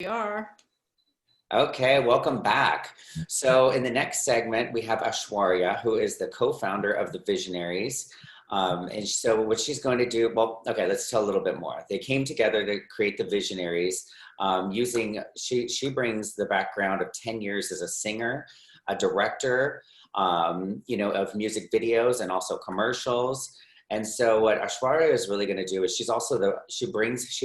We are. Okay, welcome back. So in the next segment, we have Aishwarya, who is the co-founder of the Visionaries. And so what she's going to do, well, okay, let's tell a little bit more. They came together to create the Visionaries she brings the background of 10 years as a singer, a director, of music videos and also commercials. And so what Aishwarya is really going to do is she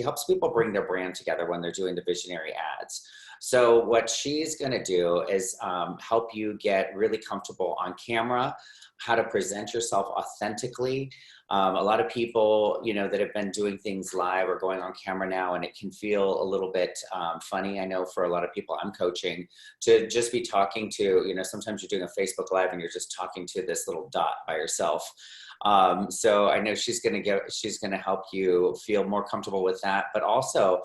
helps people bring their brand together when they're doing the visionary ads. So what she's going to do is help you get really comfortable on camera, how to present yourself authentically. A lot of people, that have been doing things live or going on camera now, and it can feel a little bit funny. I know for a lot of people I'm coaching to just be talking to, sometimes you're doing a Facebook Live and you're just talking to this little dot by yourself. So I know she's going to help you feel more comfortable with that, but also,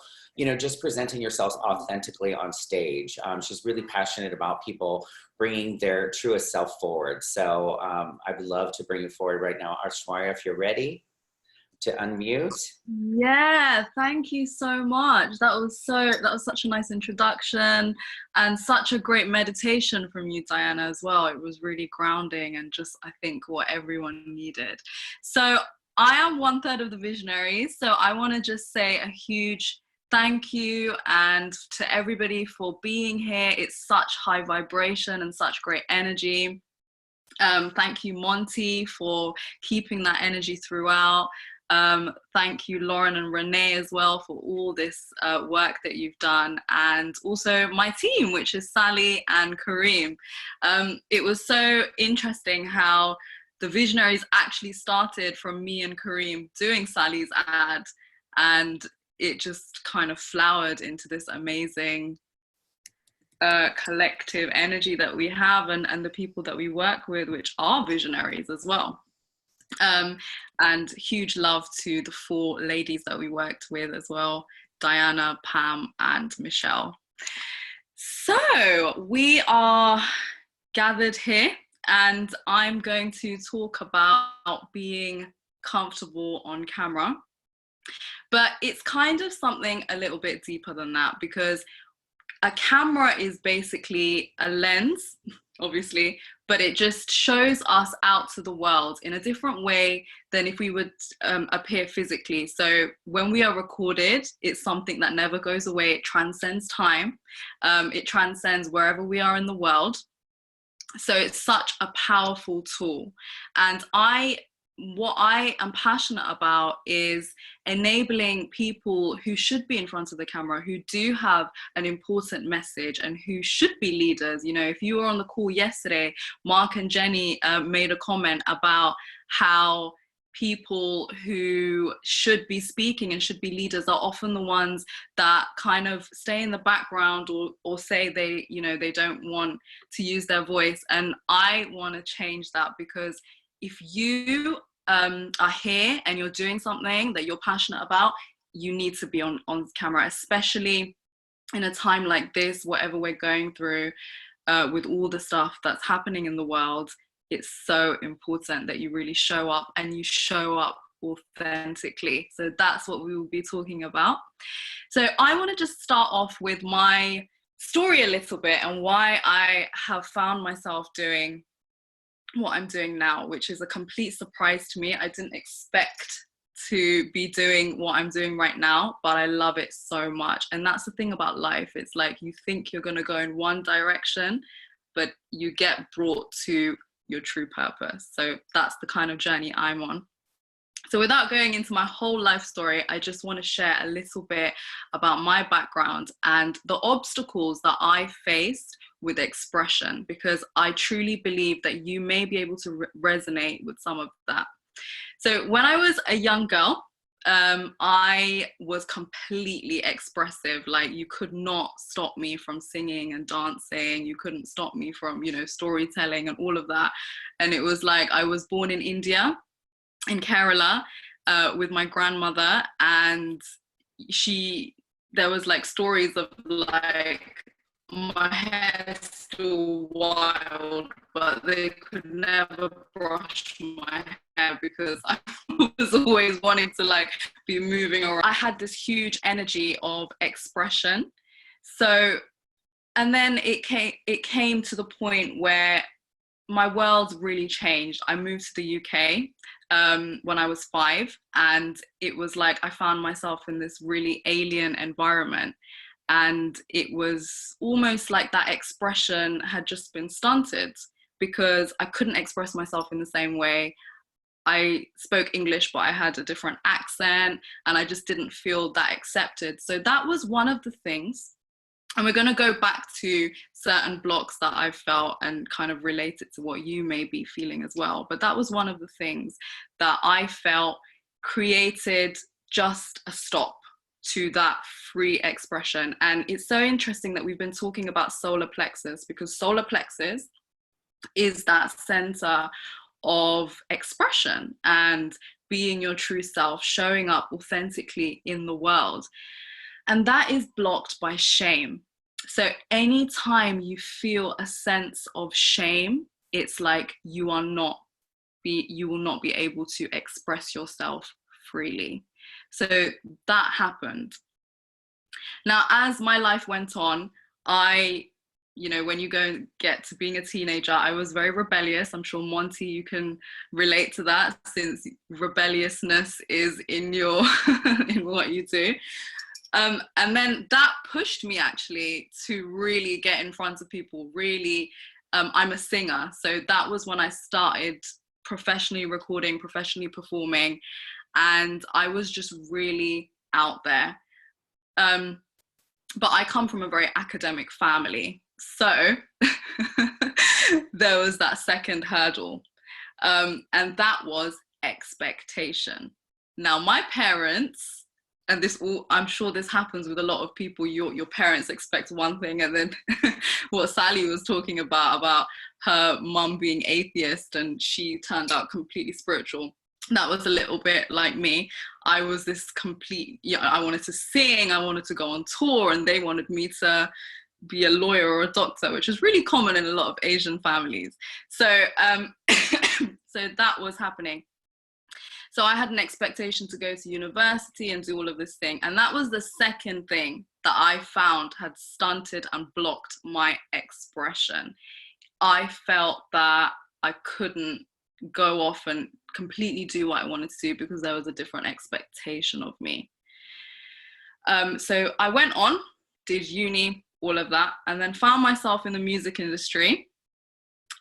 just presenting yourselves authentically on stage. She's really passionate about people bringing their truest self forward. So I'd love to bring you forward right now. Aishwarya, if you're ready to unmute. Yeah, thank you so much. That was such a nice introduction and such a great meditation from you, Diana, as well. It was really grounding and just, I think, what everyone needed. So I am 1/3 of the Visionaries. So I want to just say a huge thank you and to everybody for being here. It's such high vibration and such great energy. Thank you, Monty, for keeping that energy throughout. Thank you, Lauren and Renee, as well, for all this work that you've done, and also my team, which is Sally and Kareem. It was so interesting how the Visionaries actually started from me and Kareem doing Sally's ad, and it just kind of flowered into this amazing collective energy that we have, and the people that we work with, which are visionaries as well. And huge love to the 4 ladies that we worked with as well, Diana, Pam, and Michelle. So we are gathered here, and I'm going to talk about being comfortable on camera. But it's kind of something a little bit deeper than that, because a camera is basically a lens, obviously, but it just shows us out to the world in a different way than if we would appear physically. So when we are recorded, it's something that never goes away. It transcends time. It transcends wherever we are in the world. So it's such a powerful tool. And what I am passionate about is enabling people who should be in front of the camera, who do have an important message and who should be leaders. If you were on the call yesterday, Mark and Jenny made a comment about how people who should be speaking and should be leaders are often the ones that kind of stay in the background or say they don't want to use their voice. And I want to change that, because if you are here and you're doing something that you're passionate about, you need to be on camera, especially in a time like this, whatever we're going through with all the stuff that's happening in the world. It's so important that you really show up, and you show up authentically. So that's what we will be talking about. So I want to just start off with my story a little bit and why I have found myself doing what I'm doing now, which is a complete surprise to me. I didn't expect to be doing what I'm doing right now, but I love it so much. And that's the thing about life. It's like you think you're going to go in one direction, but you get brought to your true purpose. So that's the kind of journey I'm on. So without going into my whole life story, I just want to share a little bit about my background and the obstacles that I faced with expression, because I truly believe that you may be able to resonate with some of that. So when I was a young girl, I was completely expressive. Like, you could not stop me from singing and dancing. You couldn't stop me from, storytelling and all of that. And it was like I was born in India, in Kerala, with my grandmother, and there was like stories of like my hair still wild, but they could never brush my hair because I was always wanting to like be moving around. I had this huge energy of expression. So, and then it came to the point where my world really changed. I moved to the UK when I was 5, and it was like I found myself in this really alien environment. And it was almost like that expression had just been stunted because I couldn't express myself in the same way. I spoke English, but I had a different accent, and I just didn't feel that accepted. So that was one of the things. And we're going to go back to certain blocks that I felt and kind of relate it to what you may be feeling as well. But that was one of the things that I felt created just a stop to that free expression. And it's so interesting that we've been talking about solar plexus, because solar plexus is that center of expression and being your true self, showing up authentically in the world. And that is blocked by shame. So anytime you feel a sense of shame, it's like you will not be able to express yourself freely. So that happened. Now, as my life went on, when you go and get to being a teenager, I was very rebellious. I'm sure, Monty, you can relate to that, since rebelliousness is in your in what you do. And then that pushed me actually to really get in front of people. Really, I'm a singer, so that was when I started professionally recording, professionally performing, and I was just really out there. But I come from a very academic family, so there was that second hurdle, and that was expectation. Now, my parents, and I'm sure this happens with a lot of people, your parents expect one thing, and then what Sally was talking about her mum being atheist and she turned out completely spiritual. That was a little bit like me. I was this complete, I wanted to sing, I wanted to go on tour, and they wanted me to be a lawyer or a doctor, which is really common in a lot of Asian families. So, so that was happening. So I had an expectation to go to university and do all of this thing. And that was the second thing that I found had stunted and blocked my expression. I felt that I couldn't go off and completely do what I wanted to do because there was a different expectation of me. So I went on, did uni, all of that, and then found myself in the music industry.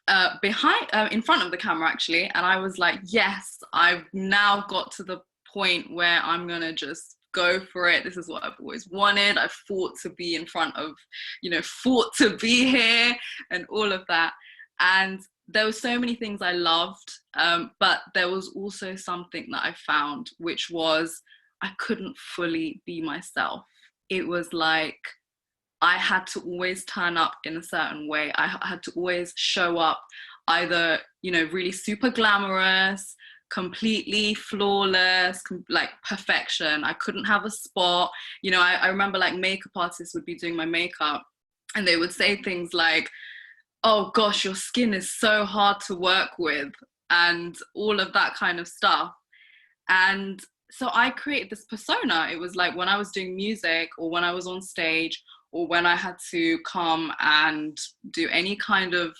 In front of the camera actually, and I was like, yes, I've now got to the point where I'm gonna just go for it. This is what I've always wanted. I fought to be in front of, fought to be here and all of that. And there were so many things I loved, but there was also something that I found, which was I couldn't fully be myself. It was like I had to always turn up in a certain way. I had to always show up either, really super glamorous, completely flawless, like perfection. I couldn't have a spot. I remember like makeup artists would be doing my makeup and they would say things like, oh gosh, your skin is so hard to work with, and all of that kind of stuff. And so I created this persona. It was like when I was doing music or when I was on stage, or when I had to come and do any kind of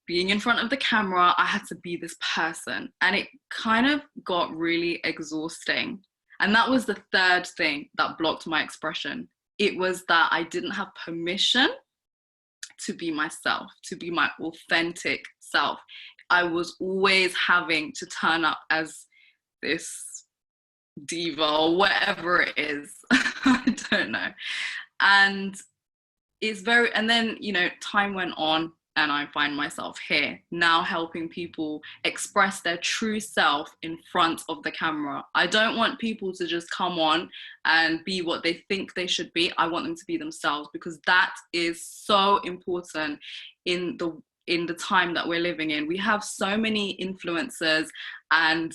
being in front of the camera, I had to be this person. And it kind of got really exhausting. And that was the third thing that blocked my expression. It was that I didn't have permission to be myself, to be my authentic self. I was always having to turn up as this diva or whatever it is. I don't know. And then, time went on and I find myself here now helping people express their true self in front of the camera. I don't want people to just come on and be what they think they should be. I want them to be themselves, because that is so important in the time that we're living in. We have so many influencers and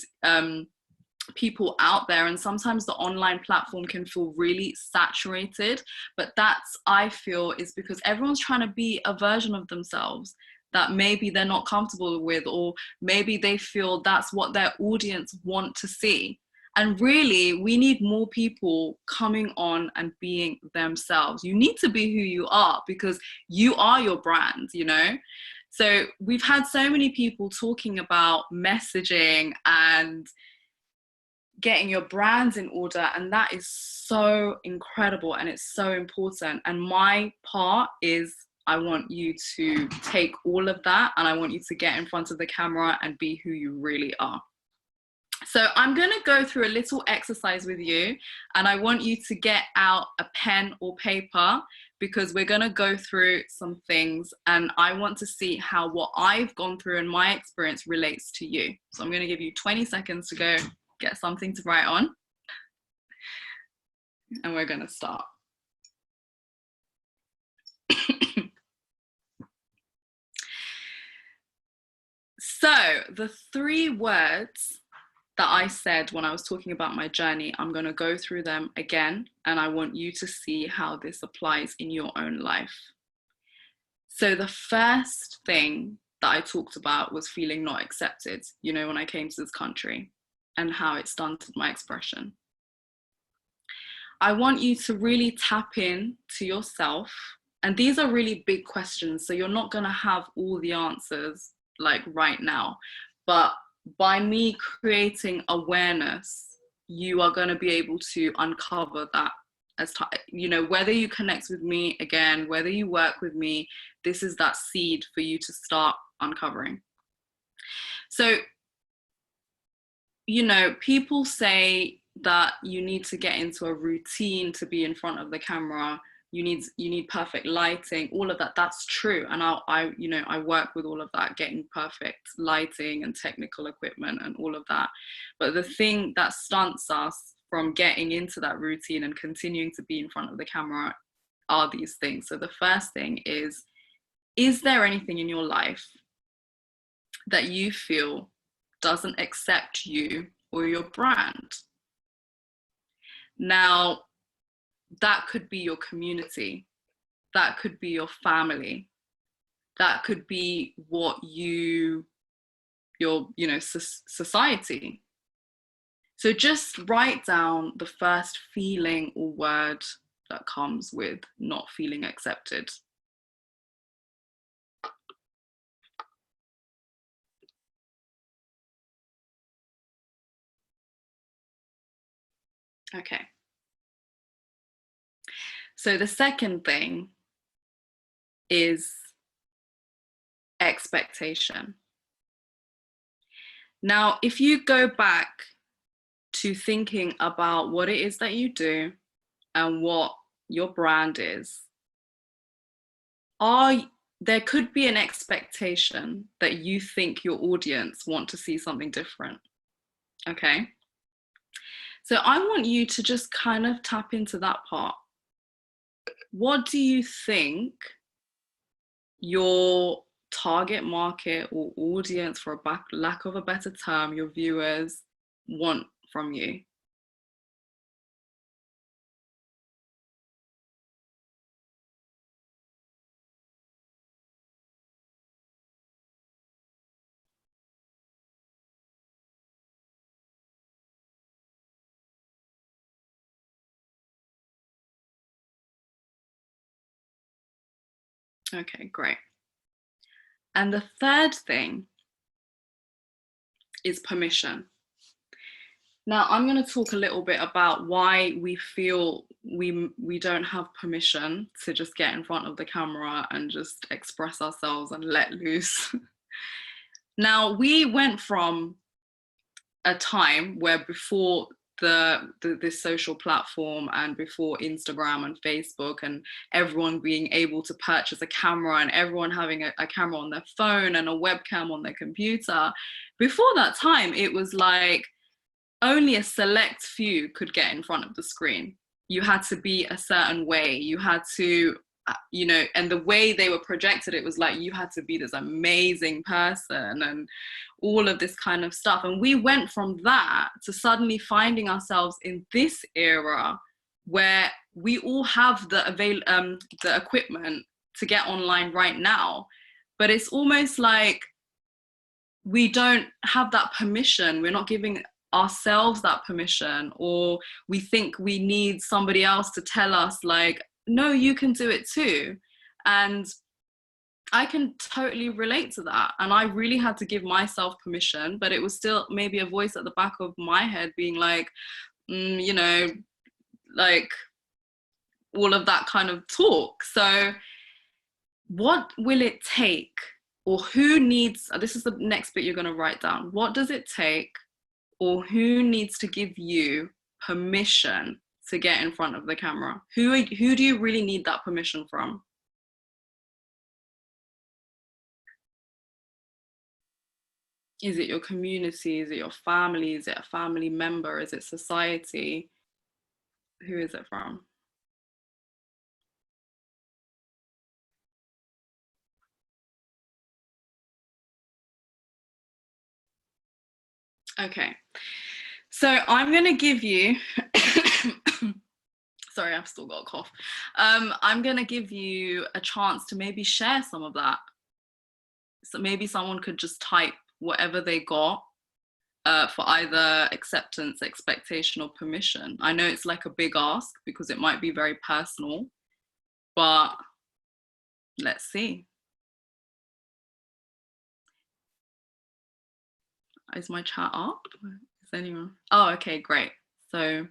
people out there, and sometimes the online platform can feel really saturated, but that's, I feel, is because everyone's trying to be a version of themselves that maybe they're not comfortable with, or maybe they feel that's what their audience want to see. And really, we need more people coming on and being themselves. You need to be who you are because you are your brand, you know? So we've had so many people talking about messaging and getting your brands in order, and that is so incredible and it's so important. And my part is I want you to take all of that and I want you to get in front of the camera and be who you really are. So I'm going to go through a little exercise with you, and I want you to get out a pen or paper because we're going to go through some things, and I want to see how what I've gone through and my experience relates to you. So I'm going to give you 20 seconds to go get something to write on, and we're going to start. So the 3 words that I said when I was talking about my journey, I'm going to go through them again, and I want you to see how this applies in your own life. So the first thing that I talked about was feeling not accepted, you know, when I came to this country and how it stunted my expression. I want you to really tap in to yourself, and these are really big questions, so you're not going to have all the answers like right now, but by me creating awareness, you are going to be able to uncover that as you know, whether you connect with me again, whether you work with me, this is that seed for you to start uncovering. So, you know, people say that you need to get into a routine to be in front of the camera. You need perfect lighting, all of that. That's true. And I work with all of that, getting perfect lighting and technical equipment and all of that. But the thing that stunts us from getting into that routine and continuing to be in front of the camera are these things. So the first thing is there anything in your life that you feel doesn't accept you or your brand? Now, that could be your community, that could be your family, that could be your society. So just write down the first feeling or word that comes with not feeling accepted. Okay. So the second thing is expectation. Now, if you go back to thinking about what it is that you do and what your brand is, there could be an expectation that you think your audience want to see something different. Okay? So I want you to just kind of tap into that part. What do you think your target market or audience, for lack of a better term, your viewers want from you? Okay, great. And the third thing is permission. Now, I'm going to talk a little bit about why we feel we don't have permission to just get in front of the camera and just express ourselves and let loose. Now, we went from a time where before this social platform and before Instagram and Facebook and everyone being able to purchase a camera and everyone having a camera on their phone and a webcam on their computer, before that time, it was like only a select few could get in front of the screen. You had to be a certain way. You had to, you know, and the way they were projected, it was like you had to be this amazing person and all of this kind of stuff. And we went from that to suddenly finding ourselves in this era where we all have the equipment to get online right now, but it's almost like we don't have that permission. We're not giving ourselves that permission, or we think we need somebody else to tell us like, no, you can do it too. And I can totally relate to that. And I really had to give myself permission, but it was still maybe a voice at the back of my head being like, you know, like all of that kind of talk. So what will it take, or who needs, this is the next bit you're going to write down. What does it take, or who needs to give you permission to get in front of the camera? Who do you really need that permission from? Is it your community? Is it your family? Is it a family member? Is it society? Who is it from? Okay, so I'm going to give you, sorry, I've still got a cough. I'm going to give you a chance to maybe share some of that. So maybe someone could just type whatever they got for either acceptance, expectation, or permission. I know it's like a big ask because it might be very personal, but let's see. Is my chat up? Is anyone? Oh, okay, great. So,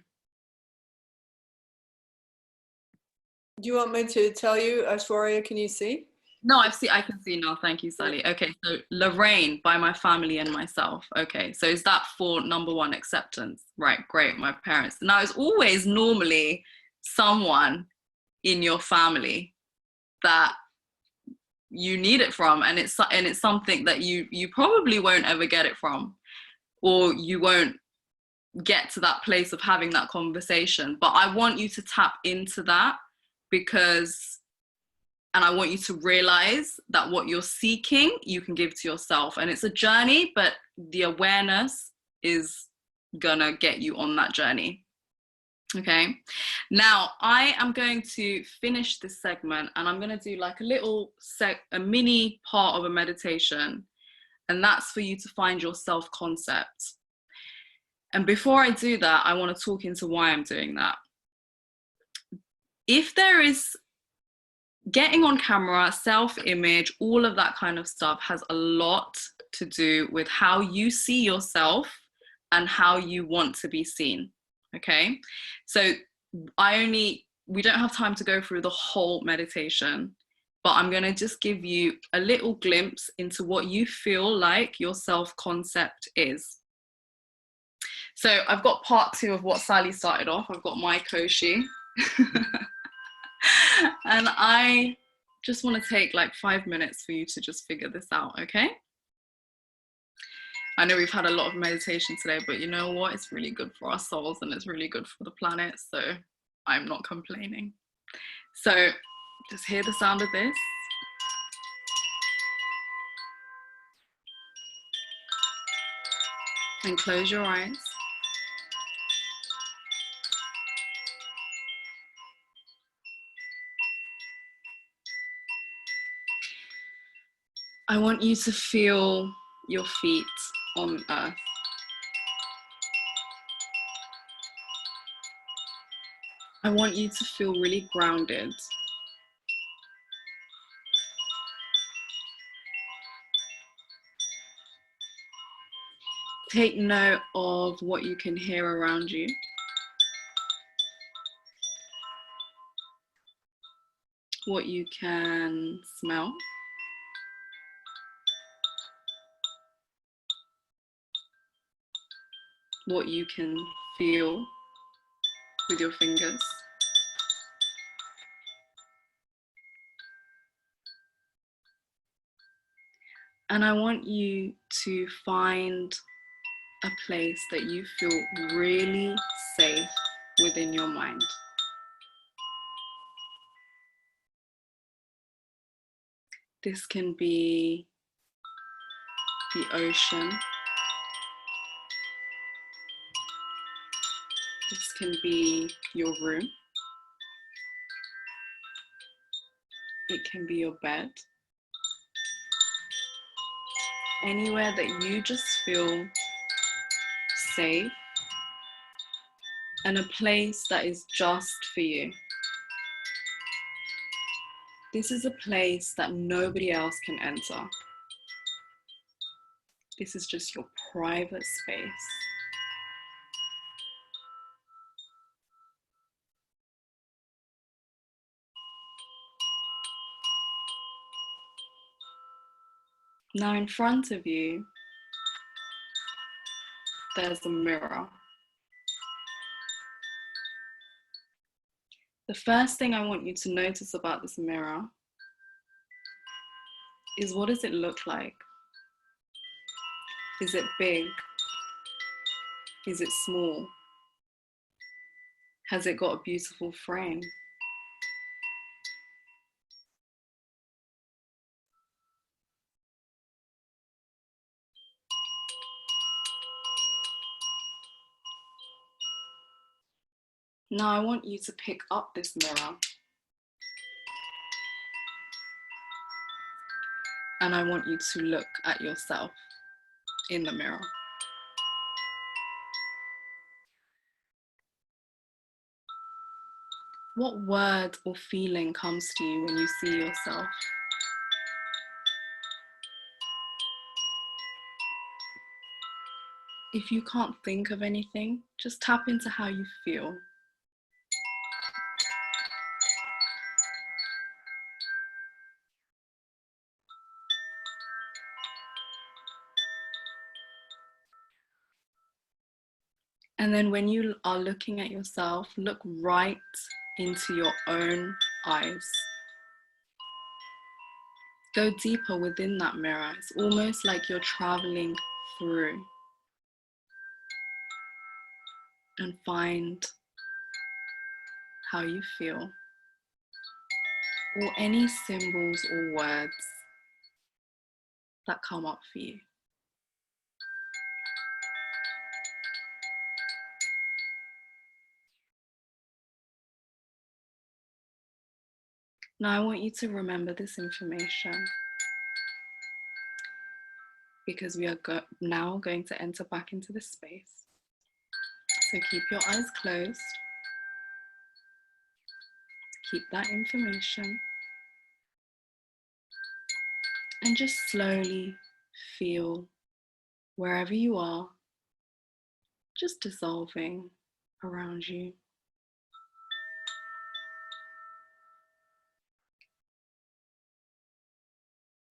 do you want me to tell you, Aishwarya, can you see? No, I can see now. Thank you, Sally. Okay, so Lorraine, by my family and myself. Okay, so is that for number one, acceptance? Right, great, my parents. Now, it's always normally someone in your family that you need it from, and it's something that you probably won't ever get it from, or you won't get to that place of having that conversation. But I want you to tap into that, and I want you to realize that what you're seeking, you can give to yourself. And it's a journey, but the awareness is gonna get you on that journey. Okay, now I am going to finish this segment, and I'm gonna do like a mini part of a meditation, and that's for you to find your self-concept. And before I do that, I want to talk into why I'm doing that. If there is getting on camera, self-image, all of that kind of stuff has a lot to do with how you see yourself and how you want to be seen. Okay, so we don't have time to go through the whole meditation, but I'm going to just give you a little glimpse into what you feel like your self-concept is. So I've got part 2 of what Sally started off. I've got my Koshi. And I just want to take like 5 minutes for you to just figure this out, okay? I know we've had a lot of meditation today, but you know what? It's really good for our souls and it's really good for the planet, so I'm not complaining. So just hear the sound of this. And close your eyes. I want you to feel your feet on earth. I want you to feel really grounded. Take note of what you can hear around you. What you can smell. What you can feel with your fingers. And I want you to find a place that you feel really safe within your mind. This can be the ocean. This can be your room. It can be your bed. Anywhere that you just feel safe and a place that is just for you. This is a place that nobody else can enter. This is just your private space. Now in front of you, there's a mirror. The first thing I want you to notice about this mirror is, what does it look like? Is it big? Is it small? Has it got a beautiful frame? Now I want you to pick up this mirror and I want you to look at yourself in the mirror. What word or feeling comes to you when you see yourself? If you can't think of anything, just tap into how you feel. And then when you are looking at yourself, look right into your own eyes. Go deeper within that mirror. It's almost like you're traveling through. And find how you feel, or any symbols or words that come up for you. Now I want you to remember this information, because we are now going to enter back into this space. So keep your eyes closed. Keep that information. And just slowly feel wherever you are, just dissolving around you.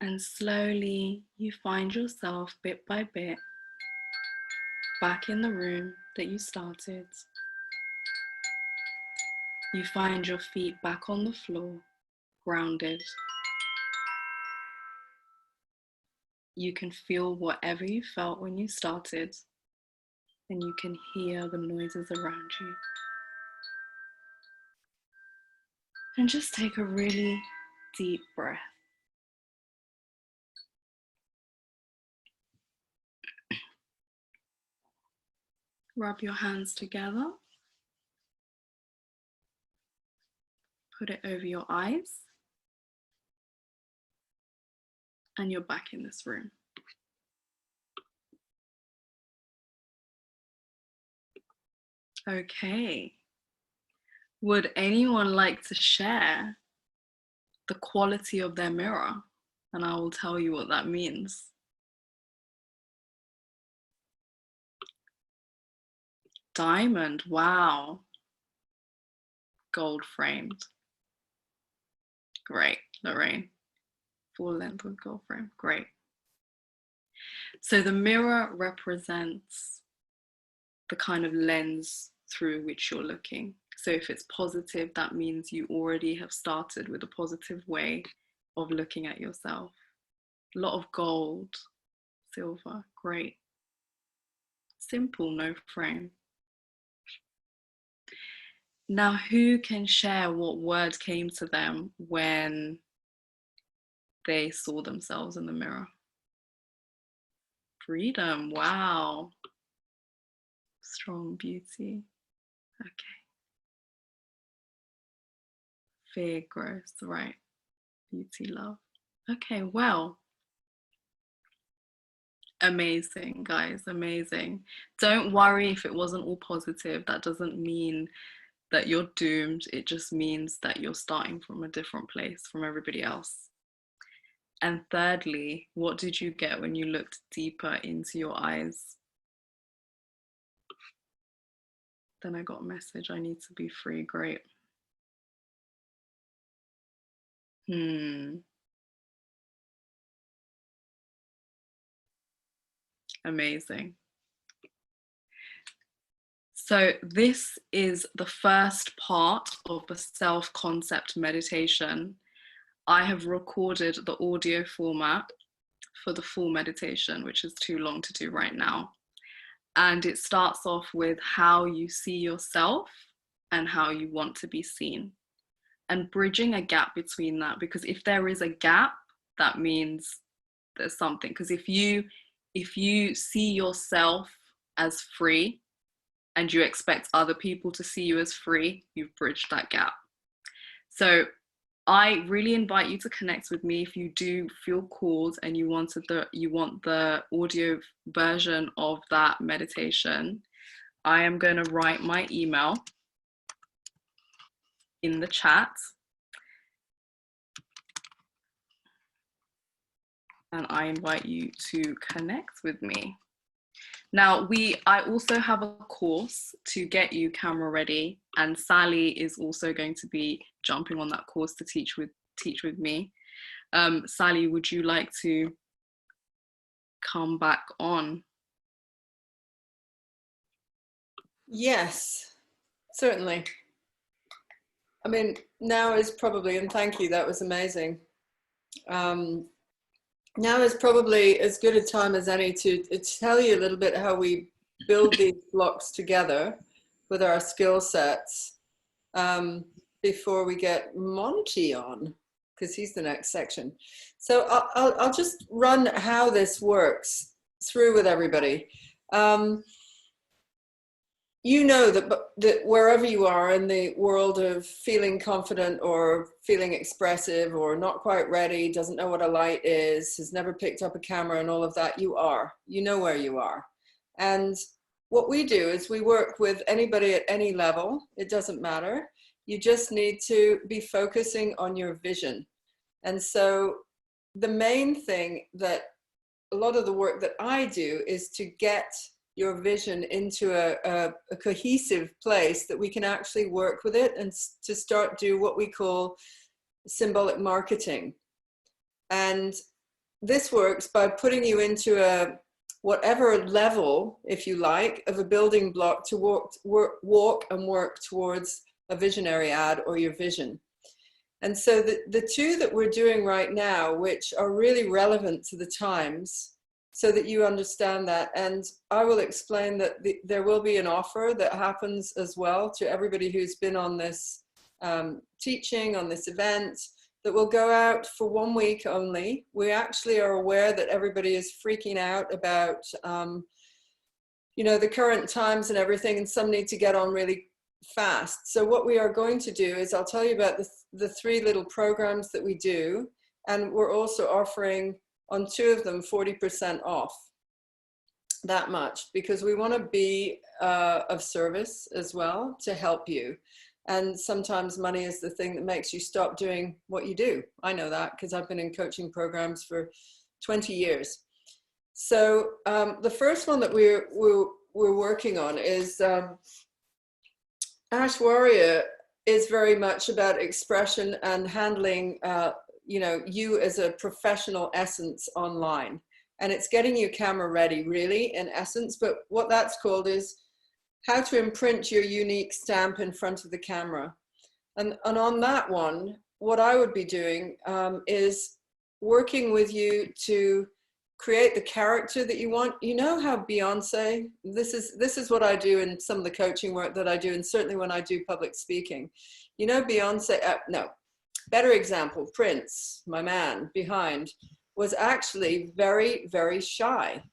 And slowly you find yourself bit by bit back in the room that you started. You find your feet back on the floor, grounded. You can feel whatever you felt when you started, and you can hear the noises around you. And just take a really deep breath. Rub your hands together. Put it over your eyes. And you're back in this room. Okay. Would anyone like to share the quality of their mirror? And I will tell you what that means. Diamond, wow. Gold framed. Great, Lorraine. Full length with gold frame, great. So the mirror represents the kind of lens through which you're looking. So if it's positive, that means you already have started with a positive way of looking at yourself. A lot of gold, silver, great. Simple, no frame. Now, who can share what word came to them when they saw themselves in the mirror? Freedom, wow. Strong beauty, okay. Fear, growth, right. Beauty, love. Okay, well, Amazing, guys, amazing. Don't worry if it wasn't all positive. That doesn't mean that you're doomed. It just means that you're starting from a different place from everybody else. And thirdly, what did you get when you looked deeper into your eyes? Then I got a message, I need to be free. Great. Amazing. So this is the first part of the self-concept meditation. I have recorded the audio format for the full meditation, which is too long to do right now. And it starts off with how you see yourself and how you want to be seen, and bridging a gap between that, because if there is a gap, that means there's something. Because if you see yourself as free and you expect other people to see you as free, you've bridged that gap. So I really invite you to connect with me if you do feel called and you want the audio version of that meditation. I am going to write my email in the chat. And I invite you to connect with me. Now, I also have a course to get you camera ready, and Sally is also going to be jumping on that course to teach with me. Sally, would you like to come back on? Yes, certainly. I mean, now is probably, and thank you, that was amazing. Now is probably as good a time as any to tell you a little bit how we build these blocks together with our skill sets before we get Monty on, because he's the next section. So I'll just run how this works through with everybody. You know that wherever you are in the world of feeling confident or feeling expressive or not quite ready, doesn't know what a light is, has never picked up a camera and all of that, you know where you are. And what we do is we work with anybody at any level. It doesn't matter. You just need to be focusing on your vision. And so the main thing that a lot of the work that I do is to get your vision into a cohesive place that we can actually work with it and to start do what we call symbolic marketing. And this works by putting you into a whatever level, if you like, of a building block to walk and work towards a visionary ad or your vision. And so the two that we're doing right now, which are really relevant to the times, so that you understand that. And I will explain that there will be an offer that happens as well to everybody who's been on this teaching, on this event, that will go out for 1 week only. We actually are aware that everybody is freaking out about, you know, the current times and everything, and some need to get on really fast. So what we are going to do is I'll tell you about the 3 little programs that we do. And we're also offering on 2 of them 40% off, that much, because we want to be of service as well to help you. And sometimes money is the thing that makes you stop doing what you do. I know that because I've been in coaching programs for 20 years. So the first one that we're working on is Aishwarya is very much about expression and handling you know, you as a professional essence online. And it's getting you camera ready, really, in essence. But what that's called is how to imprint your unique stamp in front of the camera. And on that one, what I would be doing is working with you to create the character that you want. You know how Beyonce, this is what I do in some of the coaching work that I do, and certainly when I do public speaking. You know Beyonce, no. Better example, Prince, my man behind, was actually very, very shy.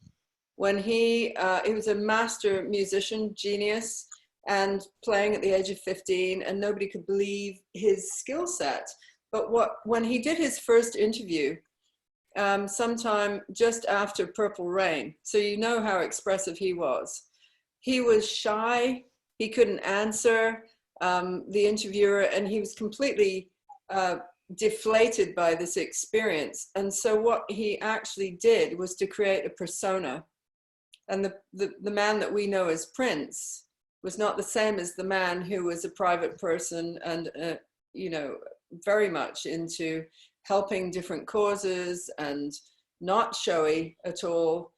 When he was a master musician, genius, and playing at the age of 15, and nobody could believe his skill set. But when he did his first interview, sometime just after Purple Rain. So you know how expressive he was. He was shy. He couldn't answer the interviewer, and he was completely deflated by this experience. And so what he actually did was to create a persona. And the man that we know as Prince was not the same as the man who was a private person and, you know, very much into helping different causes and not showy at all,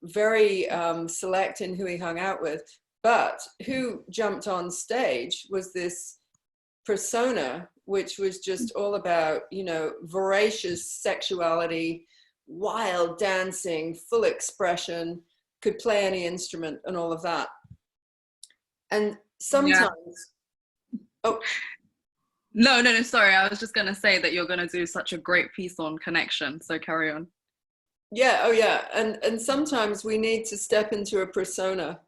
very select in who he hung out with. But who jumped on stage was this persona, which was just all about, you know, voracious sexuality, wild dancing, full expression, could play any instrument and all of that. And sometimes, oh. No, sorry. I was just going to say that you're going to do such a great piece on connection. So carry on. Yeah, oh yeah. And sometimes we need to step into a persona.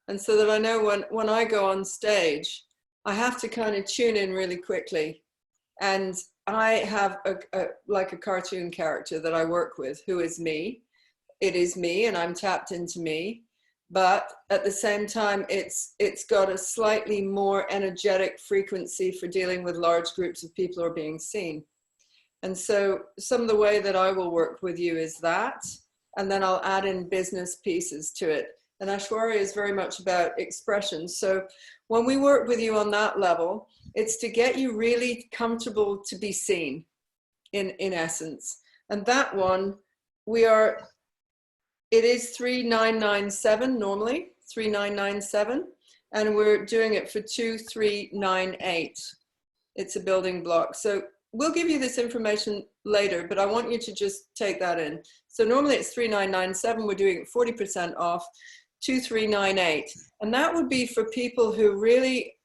And so that I know when I go on stage, I have to kind of tune in really quickly. And I have like a cartoon character that I work with who is me. It is me, and I'm tapped into me. But at the same time, it's got a slightly more energetic frequency for dealing with large groups of people who are being seen. And so some of the way that I will work with you is that, and then I'll add in business pieces to it. And Aishwarya is very much about expression. So when we work with you on that level, it's to get you really comfortable to be seen in essence. And that one, it is 3997 normally, 3997, and we're doing it for 2398. It's a building block. So we'll give you this information later, but I want you to just take that in. So normally it's 3997, we're doing it 40% off, 2398. And that would be for people who really,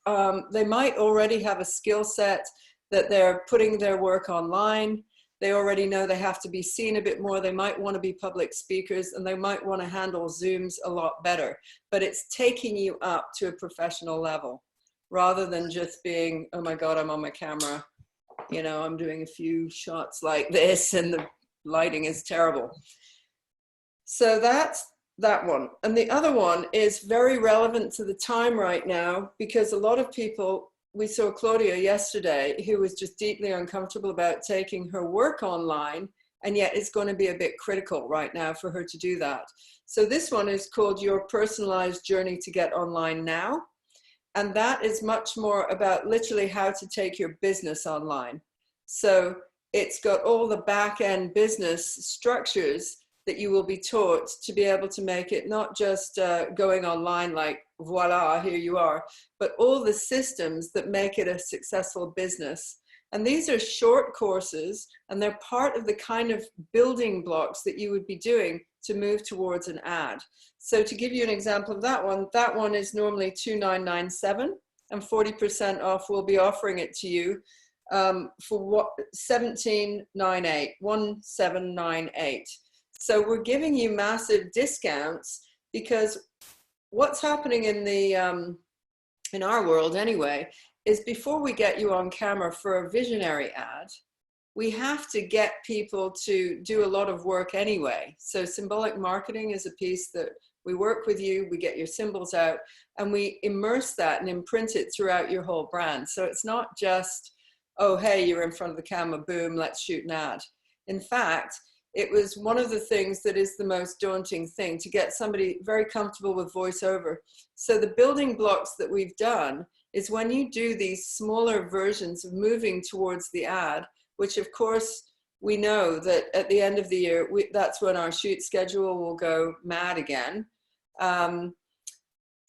they might already have a skill set that they're putting their work online. They already know they have to be seen a bit more. They might want to be public speakers, and they might want to handle Zooms a lot better. But it's taking you up to a professional level rather than just being, oh my God, I'm on my camera. You know, I'm doing a few shots like this and the lighting is terrible. So that's that one. And the other one is very relevant to the time right now, because a lot of people, we saw Claudia yesterday, who was just deeply uncomfortable about taking her work online, and yet it's going to be a bit critical right now for her to do that. So this one is called Your Personalized Journey to Get Online Now. And that is much more about literally how to take your business online. So it's got all the back-end business structures that you will be taught to be able to make it not just going online like, voila, here you are, but all the systems that make it a successful business. And these are short courses, and they're part of the kind of building blocks that you would be doing to move towards an ad. So to give you an example of that one is normally 2997, and 40% off, we'll be offering it to you for what, 1798, 1798. So we're giving you massive discounts, because what's happening in the in our world anyway is before we get you on camera for a visionary ad, we have to get people to do a lot of work anyway. So symbolic marketing is a piece that we work with you, we get your symbols out, and we immerse that and imprint it throughout your whole brand. So it's not just, oh, hey, you're in front of the camera, boom, let's shoot an ad. In fact, it was one of the things that is the most daunting thing, to get somebody very comfortable with voiceover. So the building blocks that we've done is when you do these smaller versions of moving towards the ad, which of course we know that at the end of the year, that's when our shoot schedule will go mad again.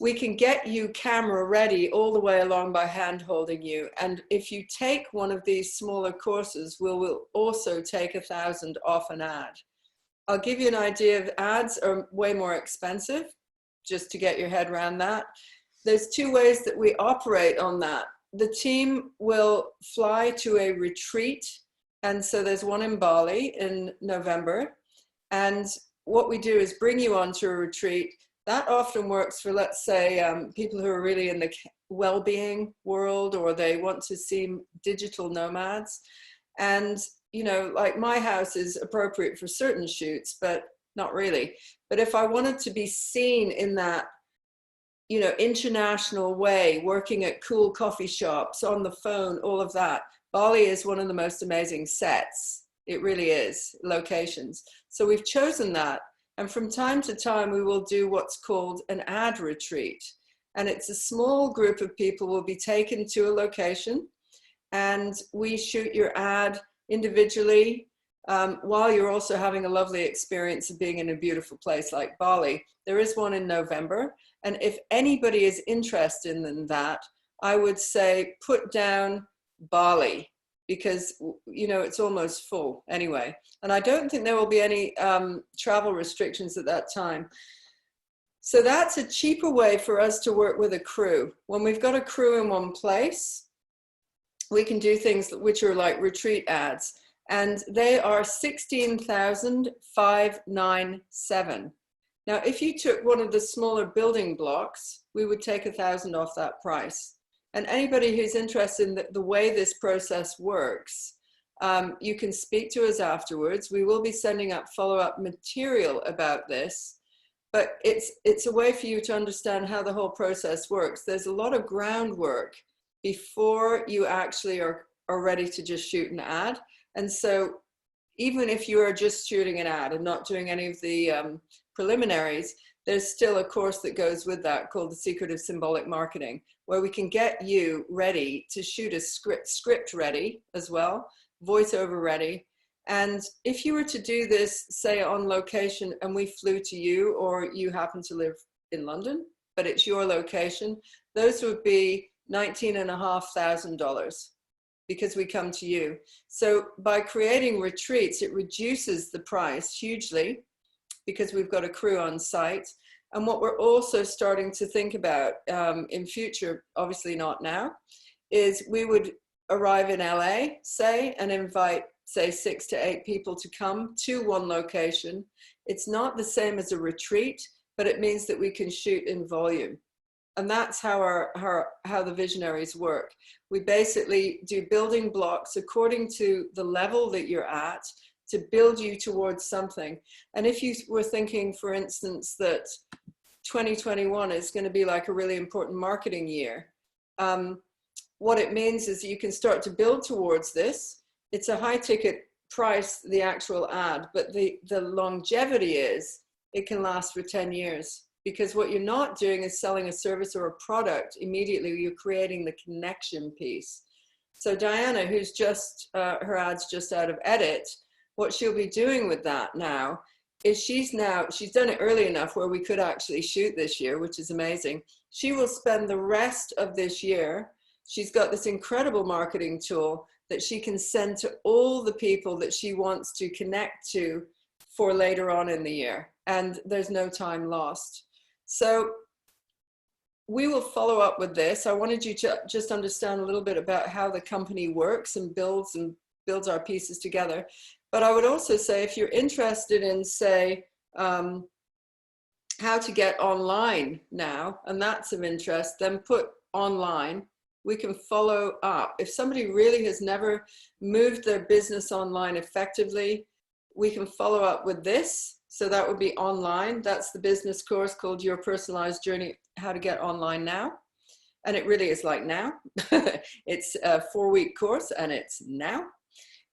We can get you camera ready all the way along by hand holding you. And if you take one of these smaller courses, we'll also take 1,000 off an ad. I'll give you an idea of ads are way more expensive, just to get your head around that. There's two ways that we operate on that. The team will fly to a retreat. And so there's one in Bali in November. And what we do is bring you onto a retreat. That often works for, let's say, people who are really in the well-being world, or they want to seem digital nomads. And you know, like my house is appropriate for certain shoots, but not really. But if I wanted to be seen in that, you know, international way, working at cool coffee shops, on the phone, all of that, Bali is one of the most amazing sets. It really is, locations. So we've chosen that. And from time to time, we will do what's called an ad retreat. And it's a small group of people will be taken to a location, and we shoot your ad individually, while you're also having a lovely experience of being in a beautiful place like Bali. There is one in November. And if anybody is interested in that, I would say put down Bali, because, you know, it's almost full anyway. And I don't think there will be any travel restrictions at that time. So that's a cheaper way for us to work with a crew. When we've got a crew in one place, we can do things which are like retreat ads, and they are 16,597. Now, if you took one of the smaller building blocks, we would take 1,000 off that price. And anybody who's interested in the way this process works, you can speak to us afterwards. We will be sending up follow-up material about this, but it's a way for you to understand how the whole process works. There's a lot of groundwork before you actually are ready to just shoot an ad. And so even if you are just shooting an ad and not doing any of the preliminaries, there's still a course that goes with that called The Secret of Symbolic Marketing, where we can get you ready to shoot a script ready as well, voiceover ready. And if you were to do this, say on location, and we flew to you, or you happen to live in London, but it's your location, those would be $19,500 because we come to you. So by creating retreats, it reduces the price hugely because we've got a crew on site. And what we're also starting to think about in future, obviously not now, is we would arrive in LA, say, and invite, say, 6 to 8 people to come to one location. It's not the same as a retreat, but it means that we can shoot in volume. And that's how how the visionaries work. We basically do building blocks according to the level that you're at to build you towards something. And if you were thinking, for instance, that 2021 is going to be like a really important marketing year, what it means is you can start to build towards this. It's a high ticket price, the actual ad, but the longevity is it can last for 10 years. Because what you're not doing is selling a service or a product immediately, you're creating the connection piece. So Diana, who's just, her ad's just out of edit, what she'll be doing with that now is she's done it early enough where we could actually shoot this year, which is amazing. She will spend the rest of this year, she's got this incredible marketing tool that she can send to all the people that she wants to connect to for later on in the year. And there's no time lost. So we will follow up with this. I wanted you to just understand a little bit about how the company works and builds our pieces together. But I would also say, if you're interested in, say, how to get online now, and that's of interest, then put online. We can follow up. If somebody really has never moved their business online effectively, we can follow up with this. So that would be online. That's the business course called Your Personalized Journey, How to Get Online Now. And it really is like now. It's a 4-week course and it's now.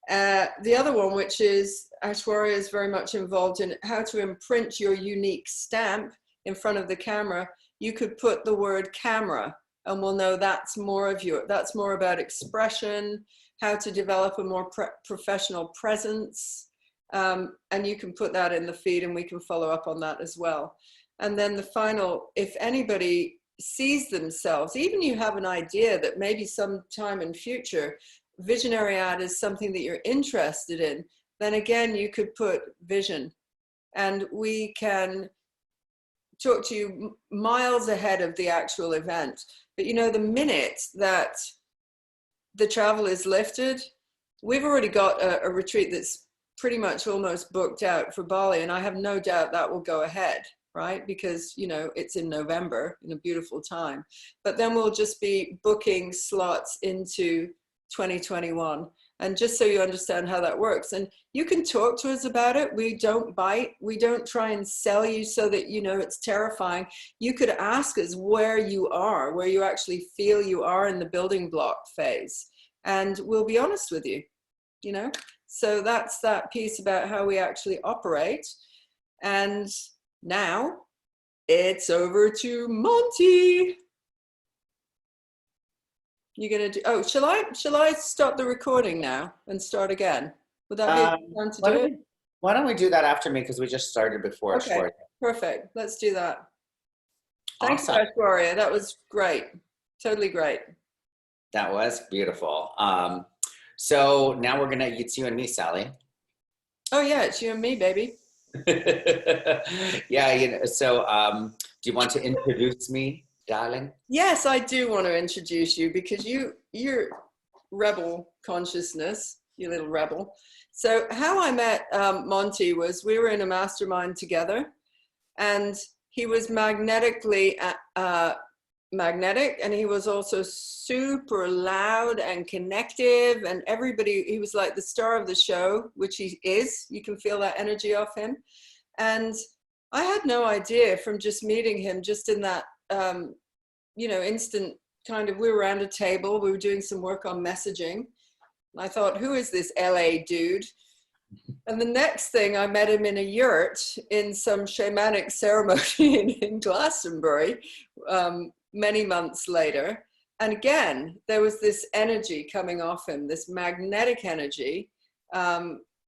The other one, which is Aishwarya is very much involved in how to imprint your unique stamp in front of the camera. You could put the word camera and we'll know that's more about expression, how to develop a more professional presence. And you can put that in the feed and we can follow up on that as well. And then the final, if anybody sees themselves, even you have an idea that maybe sometime in future, visionary ad is something that you're interested in, then again, you could put vision and we can talk to you miles ahead of the actual event. But you know, the minute that the travel is lifted, we've already got a retreat that's pretty much almost booked out for Bali, and I have no doubt that will go ahead, right? Because, you know, it's in November, in a beautiful time. But then we'll just be booking slots into 2021. And just so you understand how that works, and you can talk to us about it. We don't bite. We don't try and sell you so that, you know, it's terrifying. You could ask us where you are, where you actually feel you are in the building block phase. And we'll be honest with you, you know? So that's that piece about how we actually operate. And now it's over to Monty. You're gonna do, oh, shall I stop the recording now and start again? Would that be a good time to do it? Why don't we do that after me, because we just started before. Okay, Ashwarya. perfect. Let's do that. Thanks, Awesome. Ashwarya. That was great. Totally great. That was beautiful. So now we're gonna, it's you and me, Sally. Oh yeah, it's you and me, baby. Yeah, you know, so do you want to introduce me, darling? Yes, I do want to introduce you because you're rebel consciousness, you little rebel. So how I met Monty was we were in a mastermind together, and he was magnetically magnetic, and he was also super loud and connective, and everybody, he was like the star of the show, which he is. You can feel that energy off him. And I had no idea from just meeting him, just in that you know, instant kind of, we were around a table, we were doing some work on messaging. And I thought, who is this LA dude? And the next thing, I met him in a yurt in some shamanic ceremony in Glastonbury many months later. And again, there was this energy coming off him, this magnetic energy,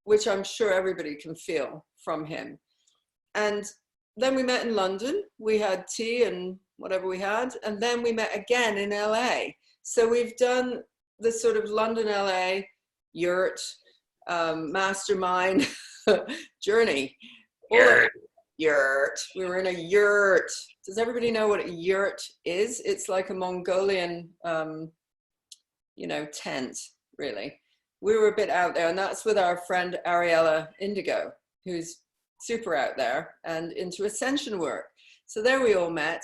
which I'm sure everybody can feel from him. And then we met in London. We had tea and whatever we had. And then we met again in LA. So we've done this sort of London, LA yurt, mastermind journey. Yurt. We were in a yurt. Does everybody know what a yurt is? It's like a Mongolian, you know, tent, really. We were a bit out there, and that's with our friend Ariella Indigo, who's super out there and into ascension work. So there we all met.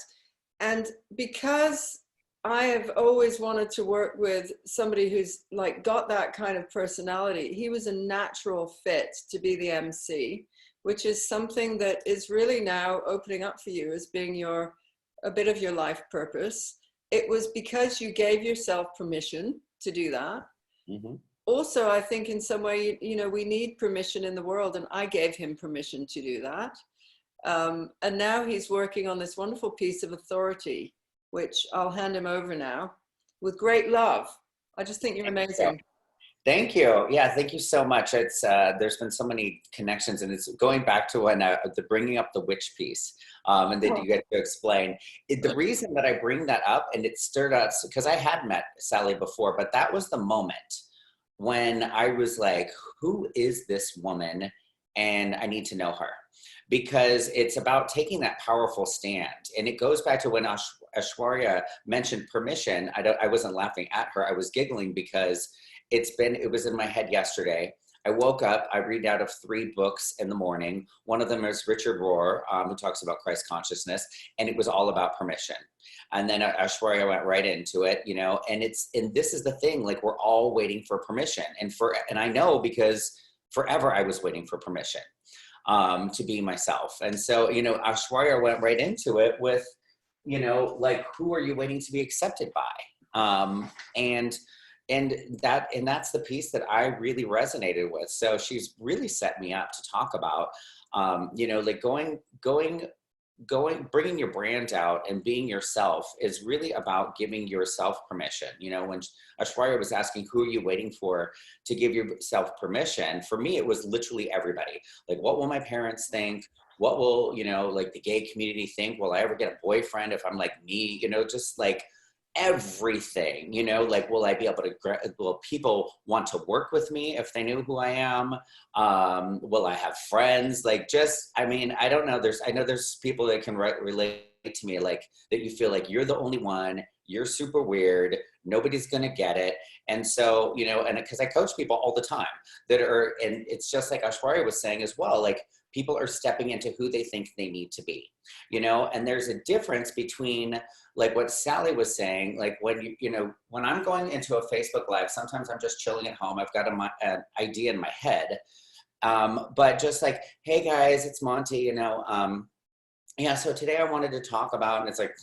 And because I have always wanted to work with somebody who's like got that kind of personality, he was a natural fit to be the MC, which is something that is really now opening up for you as being a bit of your life purpose. It was because you gave yourself permission to do that. Mm-hmm. Also, I think in some way, you know, we need permission in the world, and I gave him permission to do that. And now he's working on this wonderful piece of authority, which I'll hand him over now with great love. I just think you're amazing. Thank you. Yeah, thank you so much. It's there's been so many connections, and it's going back to when the bringing up the witch piece, and then you get to explain the reason that I bring that up, and it stirred us because I had met Sally before, but that was the moment when I was like, who is this woman? And I need to know her, because it's about taking that powerful stand. And it goes back to when Ashwarya mentioned permission. I wasn't laughing at her. I was giggling because it was in my head yesterday. I woke up, I read out of 3 books in the morning. One of them is Richard Rohr, who talks about Christ consciousness, and it was all about permission. And then Ashwarya went right into it, you know, and this is the thing, like we're all waiting for permission. And I know because forever I was waiting for permission to be myself. And so, you know, Ashwarya went right into it with, you know, like, who are you waiting to be accepted by? And that's the piece that I really resonated with. So she's really set me up to talk about, you know, like bringing your brand out and being yourself is really about giving yourself permission. You know, when Ashwarya was asking, who are you waiting for to give yourself permission? For me, it was literally everybody. Like, what will my parents think? What will, you know, like the gay community think? Will I ever get a boyfriend if I'm like me? You know, just like everything, you know, like, will I be able to, will people want to work with me if they knew who I am? Will I have friends? Like, just, I mean, I don't know. I know there's people that can relate to me, like, that you feel like you're the only one, you're super weird, nobody's going to get it. And so, you know, and because I coach people all the time that are, and it's just like Aishwarya was saying as well, like people are stepping into who they think they need to be, you know, and there's a difference between like what Sally was saying, like when you know, when I'm going into a Facebook Live, sometimes I'm just chilling at home, I've got an idea in my head, but just like, hey guys, it's Monty, you know, yeah, so today I wanted to talk about, and it's like,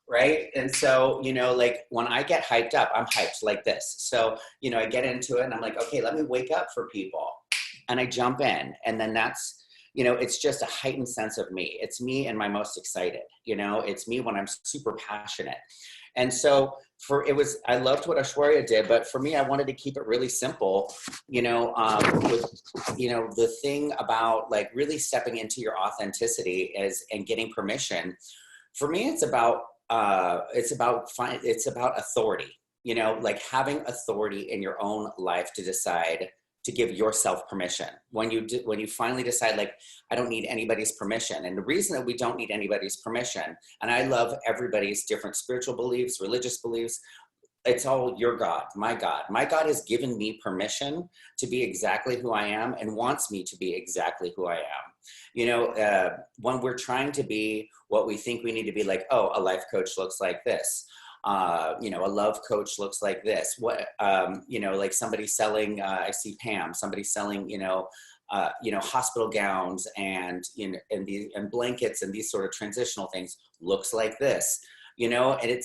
right? And so, you know, like when I get hyped up, I'm hyped like this. So, you know, I get into it and I'm like, okay, let me wake up for people. And I jump in. And then that's, you know, it's just a heightened sense of me. It's me and my most excited, you know, it's me when I'm super passionate. And so I loved what Aishwarya did, but for me, I wanted to keep it really simple, you know, with, you know, the thing about like really stepping into your authenticity and getting permission. For me, it's about authority, you know, like having authority in your own life to decide to give yourself permission. When you finally decide, like, I don't need anybody's permission. And the reason that we don't need anybody's permission, and I love everybody's different spiritual beliefs, religious beliefs, it's all your God, my God. My God has given me permission to be exactly who I am and wants me to be exactly who I am. You know, when we're trying to be what we think we need to be, like, oh, a life coach looks like this. You know, a love coach looks like this. What, you know, like somebody selling, I see Pam, somebody selling, you know, hospital gowns and, you know, and blankets and these sort of transitional things looks like this, you know, and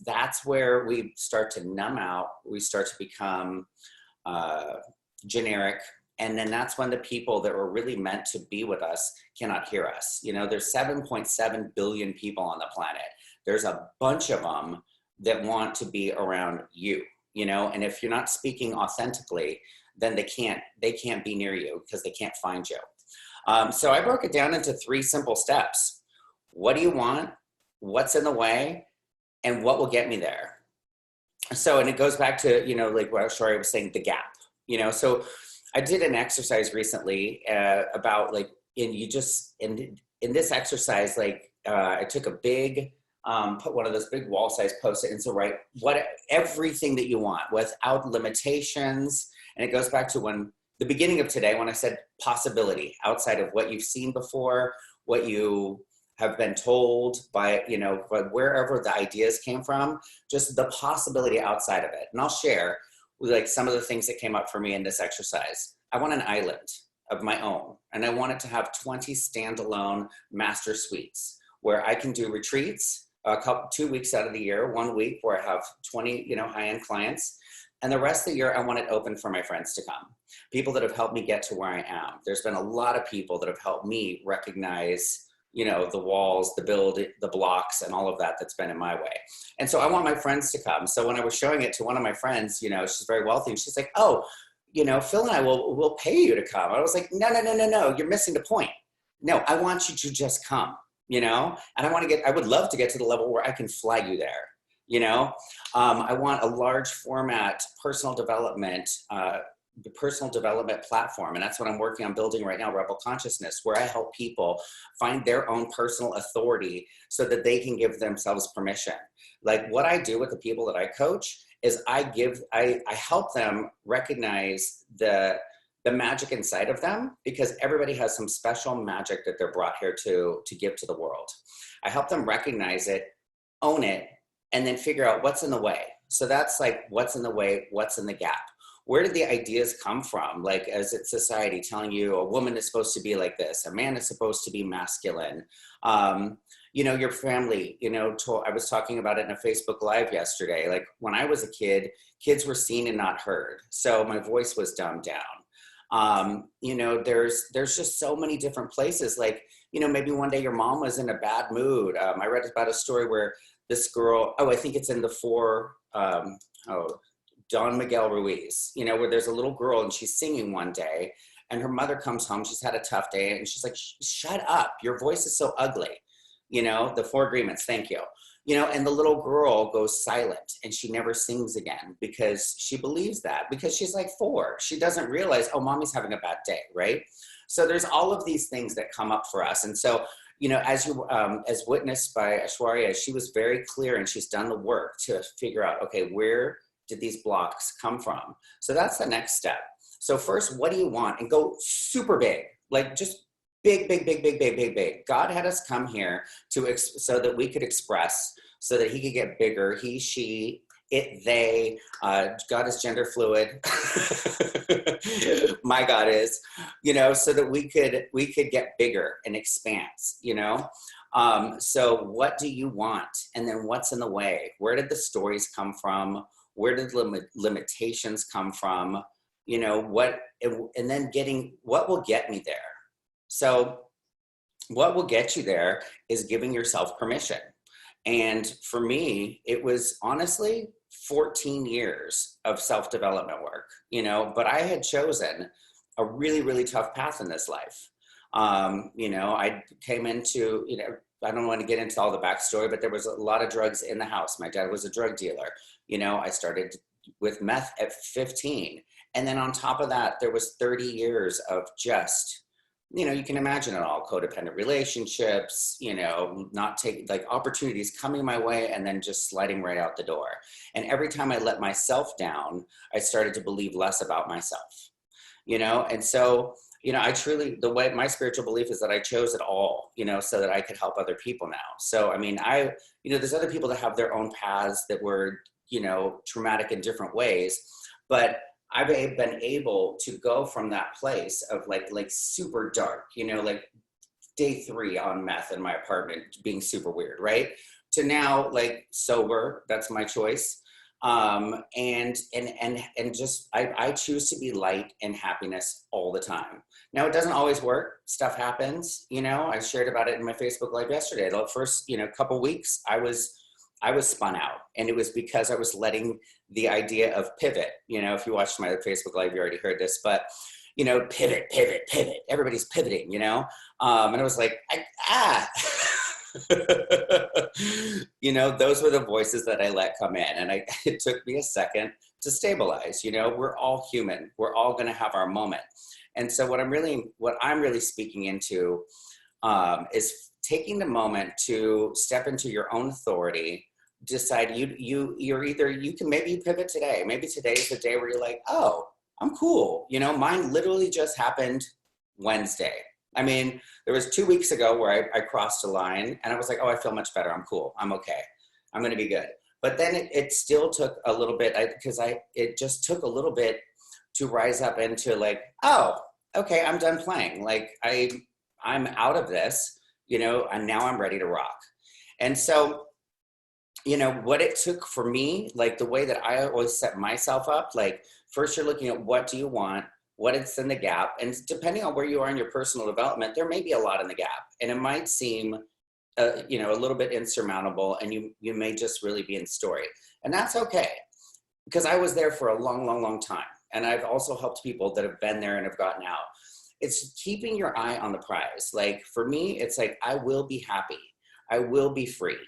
that's where we start to numb out. We start to become generic. And then that's when the people that were really meant to be with us cannot hear us. You know, there's 7.7 billion people on the planet. There's a bunch of them that want to be around you, you know, and if you're not speaking authentically, then they can't be near you because they can't find you. So I broke it down into 3 simple steps. What do you want? What's in the way? And what will get me there? So, and it goes back to, you know, like what Aishwarya was saying, the gap, you know, so I did an exercise recently about like, in this exercise, like I took a big, put one of those big wall size Post-it and so write everything that you want without limitations. And it goes back to the beginning of today, when I said possibility outside of what you've seen before, what you have been told by, you know, wherever the ideas came from, just the possibility outside of it. And I'll share like some of the things that came up for me in this exercise. I want an island of my own, and I want it to have 20 standalone master suites where I can do retreats 2 weeks out of the year, 1 week where I have 20, you know, high-end clients. And the rest of the year, I want it open for my friends to come. People that have helped me get to where I am. There's been a lot of people that have helped me recognize, you know, the walls, the blocks, and all of that that's been in my way. And so I want my friends to come. So when I was showing it to one of my friends, you know, she's very wealthy, and she's like, oh, you know, Phil and I will pay you to come. I was like, no, you're missing the point. No, I want you to just come. You know, and I would love to get to the level where I can fly you there. You know, I want a large format personal development platform. And that's what I'm working on building right now, Rebel Consciousness, where I help people find their own personal authority so that they can give themselves permission. Like what I do with the people that I coach is I help them recognize the magic inside of them, because everybody has some special magic that they're brought here to give to the world. I help them recognize it, own it, and then figure out what's in the way. So that's like, what's in the way, what's in the gap? Where did the ideas come from? Like, as it's society telling you a woman is supposed to be like this, a man is supposed to be masculine. You know, your family, you know, I was talking about it in a Facebook Live yesterday. Like when I was a kid, kids were seen and not heard. So my voice was dumbed down. You know, there's just so many different places. Like, you know, maybe one day your mom was in a bad mood. I read about a story where this girl, I think it's in Don Miguel Ruiz, you know, where there's a little girl and she's singing one day and her mother comes home, she's had a tough day and she's like, shut up, your voice is so ugly. You know, the 4 agreements, thank you. You know, and the little girl goes silent and she never sings again because she believes that, because she's like 4. She doesn't realize, oh, mommy's having a bad day, right? So there's all of these things that come up for us. And so you know, as witnessed by Aishwarya, she was very clear and she's done the work to figure out, okay, where did these blocks come from? So that's the next step. So first, what do you want? And go super big, like just big, big, big, big, big, big, big. God had us come here so that we could express, so that he could get bigger. He, she, it, they, God is gender fluid. My God is, you know, so that we could get bigger and expanse, you know? So what do you want? And then what's in the way? Where did the stories come from? Where did limitations come from? You know, and then what will get me there? So what will get you there is giving yourself permission. And for me, it was honestly 14 years of self-development work, you know, but I had chosen a really, really tough path in this life. You know, I came into, you know, I don't want to get into all the backstory, but there was a lot of drugs in the house. My dad was a drug dealer. You know, I started with meth at 15. And then on top of that, there was 30 years of just, you know, you can imagine it all, codependent relationships, you know, not taking, like, opportunities coming my way and then just sliding right out the door. And every time I let myself down, I started to believe less about myself, you know? And so, you know, the way my spiritual belief is that I chose it all, you know, so that I could help other people now. So, I mean, you know, there's other people that have their own paths that were, you know, traumatic in different ways, but I've been able to go from that place of like super dark, you know, like day 3 on meth in my apartment being super weird, right? To now like sober, that's my choice. And just, I choose to be light and happiness all the time. Now it doesn't always work. Stuff happens, you know, I shared about it in my Facebook Live yesterday. The first, you know, couple weeks I was spun out, and it was because I was letting the idea of pivot, you know, if you watched my Facebook Live, you already heard this, but, you know, pivot, everybody's pivoting, you know? And I was like, you know, those were the voices that I let come in, and it took me a second to stabilize. You know, we're all human. We're all going to have our moment. And so what I'm really speaking into is taking the moment to step into your own authority. Decide you can maybe pivot today. Maybe today's the day where you're like, oh, I'm cool. You know, mine literally just happened Wednesday. I mean, there was 2 weeks ago where I crossed a line and I was like, oh, I feel much better. I'm cool. I'm okay. I'm going to be good. But then it still took a little bit it just took a little bit to rise up into like, oh, okay, I'm done playing. Like I'm out of this, you know, and now I'm ready to rock. And so, you know, what it took for me, like the way that I always set myself up, like first you're looking at what do you want, what is in the gap. And depending on where you are in your personal development, there may be a lot in the gap. And it might seem, you know, a little bit insurmountable, and you may just really be in story. And that's okay, because I was there for a long, long, long time. And I've also helped people that have been there and have gotten out. It's keeping your eye on the prize. Like for me, it's like, I will be happy. I will be free.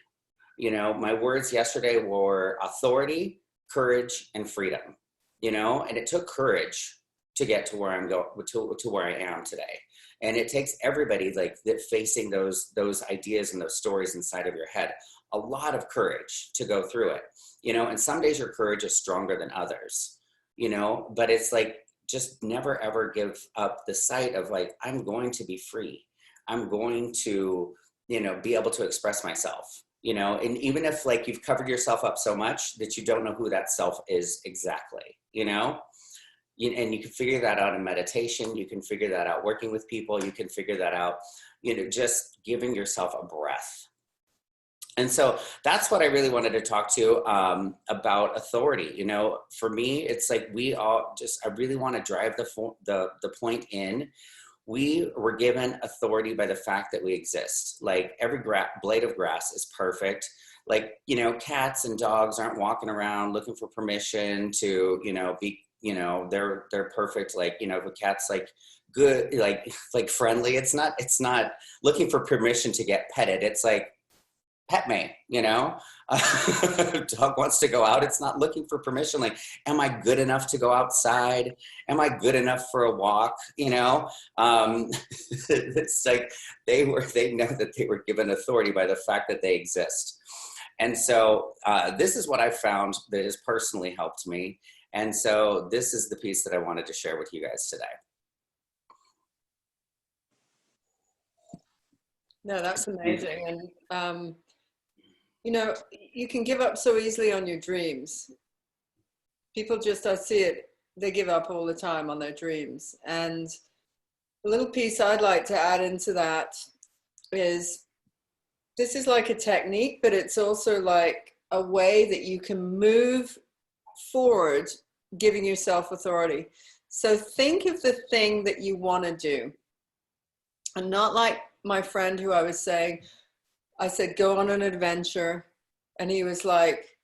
You know, my words yesterday were authority, courage, and freedom, you know, and it took courage to get to where I'm going, to where I am today. And it takes everybody like that facing those ideas and those stories inside of your head, a lot of courage to go through it, you know, and some days your courage is stronger than others, you know, but it's like, just never ever give up the sight of like, I'm going to be free. I'm going to, you know, be able to express myself, you know, and even if like you've covered yourself up so much that you don't know who that self is exactly, you know, and you can figure that out in meditation. You can figure that out working with people. You can figure that out, you know, just giving yourself a breath. And so that's what I really wanted to talk to about authority. You know, for me, it's like I really want to drive the point in. We were given authority by the fact that we exist. Like every blade of grass is perfect. Like, you know, cats and dogs aren't walking around looking for permission to, you know, be, you know, they're perfect. Like, you know, if a cat's like good, like friendly, it's not looking for permission to get petted. It's like, pet me, you know? Dog wants to go out. It's not looking for permission. Like, am I good enough to go outside? Am I good enough for a walk? You know? It's like they know that they were given authority by the fact that they exist. And so this is what I found that has personally helped me. And so this is the piece that I wanted to share with you guys today. No, that's amazing. And, you know, you can give up so easily on your dreams. People just, I see it, they give up all the time on their dreams. And a little piece I'd like to add into that is, this is like a technique, but it's also like a way that you can move forward, giving yourself authority. So think of the thing that you want to do. And not like my friend who I was saying, I said, go on an adventure. And he was like,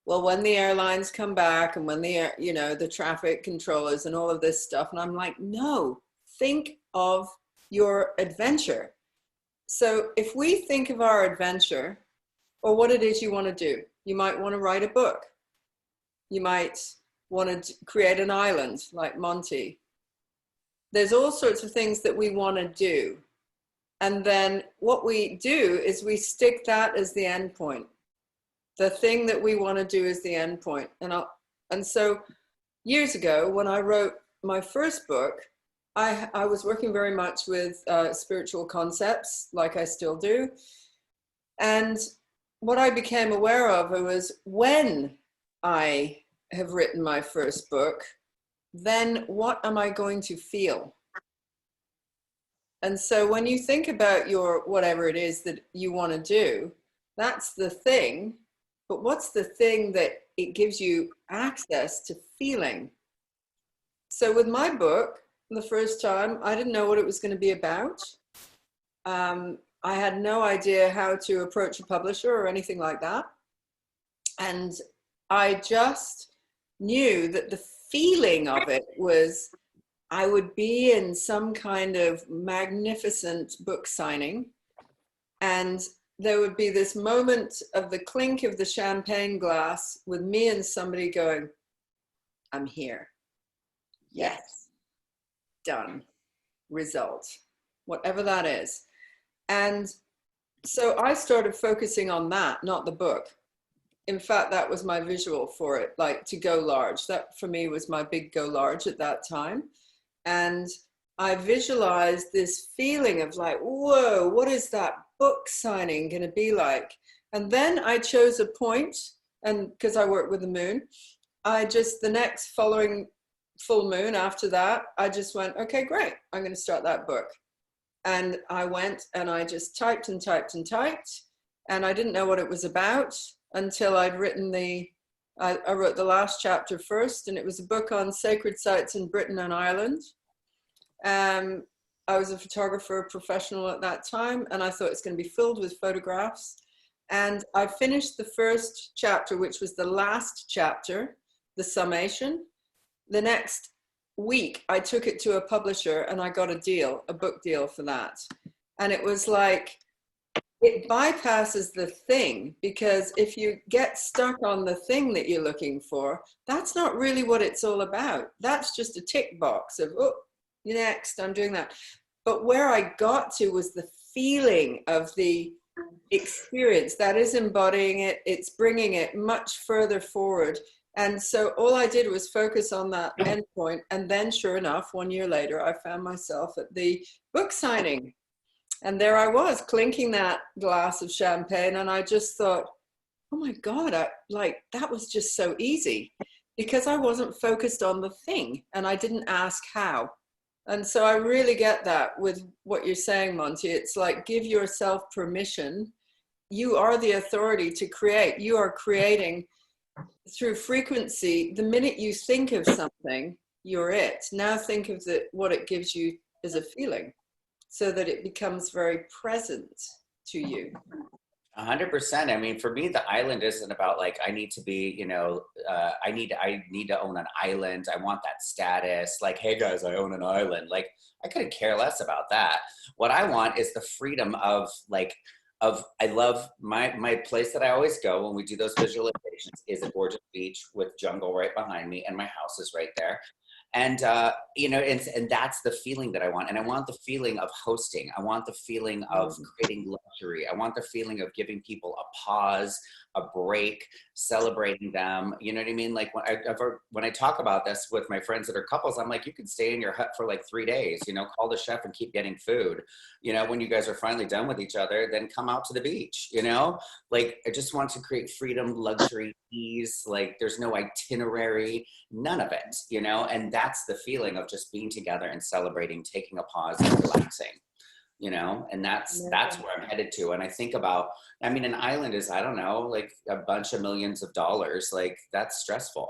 well, when the airlines come back and when the traffic controllers and all of this stuff. And I'm like, no, think of your adventure. So if we think of our adventure or what it is you want to do, you might want to write a book. You might want to create an island like Monty. There's all sorts of things that we want to do. And then what we do is we stick that as the end point. The thing that we want to do is the end point. And so years ago, when I wrote my first book, I was working very much with spiritual concepts, like I still do. And what I became aware of was, when I have written my first book, then what am I going to feel? And so when you think about your whatever it is that you want to do, that's the thing. But what's the thing that it gives you access to feeling? So with my book, the first time, I didn't know what it was going to be about. I had no idea how to approach a publisher or anything like that. And I just knew that the feeling of it was, I would be in some kind of magnificent book signing, and there would be this moment of the clink of the champagne glass with me and somebody going, I'm here. Yes. Done. Result. Whatever that is. And so I started focusing on that, not the book. In fact, that was my visual for it, like to go large. That for me was my big go large at that time. And I visualized this feeling of like, whoa, what is that book signing going to be like? And then I chose a point, and because I work with the moon, the next following full moon after that, I just went, okay, great, I'm going to start that book. And I went and I just typed and typed and typed, and I didn't know what it was about until I'd written I wrote the last chapter first, and it was a book on sacred sites in Britain and Ireland. I was a photographer professional at that time, and I thought it's going to be filled with photographs. And I finished the first chapter, which was the last chapter, the summation. The next week, I took it to a publisher and I got a book deal for that. And it was like, it bypasses the thing, because if you get stuck on the thing that you're looking for, that's not really what it's all about. That's just a tick box of, oh, next, I'm doing that. But where I got to was the feeling of the experience that is embodying it. It's bringing it much further forward. And so all I did was focus on that endpoint. And then sure enough, 1 year later, I found myself at the book signing. And there I was, clinking that glass of champagne. And I just thought, oh my God, that was just so easy, because I wasn't focused on the thing and I didn't ask how. And so I really get that with what you're saying, Monty. It's like, give yourself permission. You are the authority to create. You are creating through frequency. The minute you think of something, you're it. Now think of what it gives you as a feeling, so that it becomes very present to you. 100%. I mean, for me, the island isn't about like, I need to be, I need to own an island. I want that status. Like, hey guys, I own an island. Like, I couldn't care less about that. What I want is the freedom of like, I love my place that I always go when we do those visualizations is a gorgeous beach with jungle right behind me, and my house is right there. And you know, and that's the feeling that I want. And I want the feeling of hosting. I want the feeling of creating luxury. I want the feeling of giving people a pause, a break, celebrating them. You know what I mean? Like when I talk about this with my friends that are couples, I'm like, you can stay in your hut for like 3 days, you know, call the chef and keep getting food. You know, when you guys are finally done with each other, then come out to the beach, you know? Like, I just want to create freedom, luxury, ease. Like, there's no itinerary, none of it, you know? And that's the feeling of just being together and celebrating, taking a pause and relaxing. You know, and that's where I'm headed to. And I think about, I mean, an island is, I don't know, like a bunch of millions of dollars. Like, that's stressful.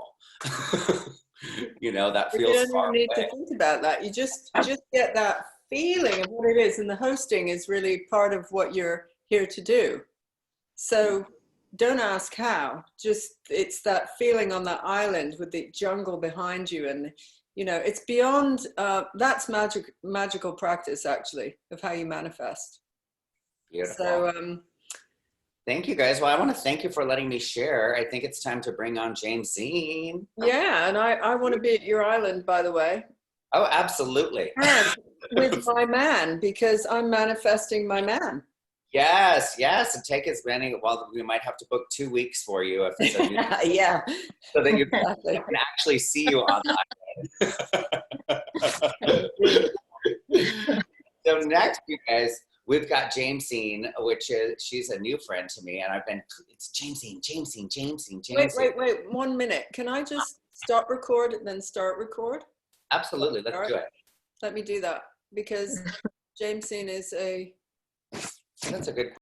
You know, that feels you don't far need away. to think about that. You just get that feeling of what it is, and the hosting is really part of what you're here to do. So don't ask how, just it's that feeling on that island with the jungle behind you, and you know, it's beyond, that's magical practice, actually, of how you manifest. Beautiful. So, thank you, guys. Well, I want to thank you for letting me share. I think it's time to bring on James Zine. yeah, and I want to be at your island, by the way. Oh, absolutely. And with my man, because I'm manifesting my man. Yes, yes. And take as many, well, we might have to book 2 weeks for you. If it's a Yeah. so that you Exactly. can actually see you on the So next, you guys, we've got Jamesine, which is, she's a new friend to me, and it's Jamesine. Wait, 1 minute. Can I just stop record and then start record? Absolutely, let's do it. Let me do that, because Jamesine is That's a good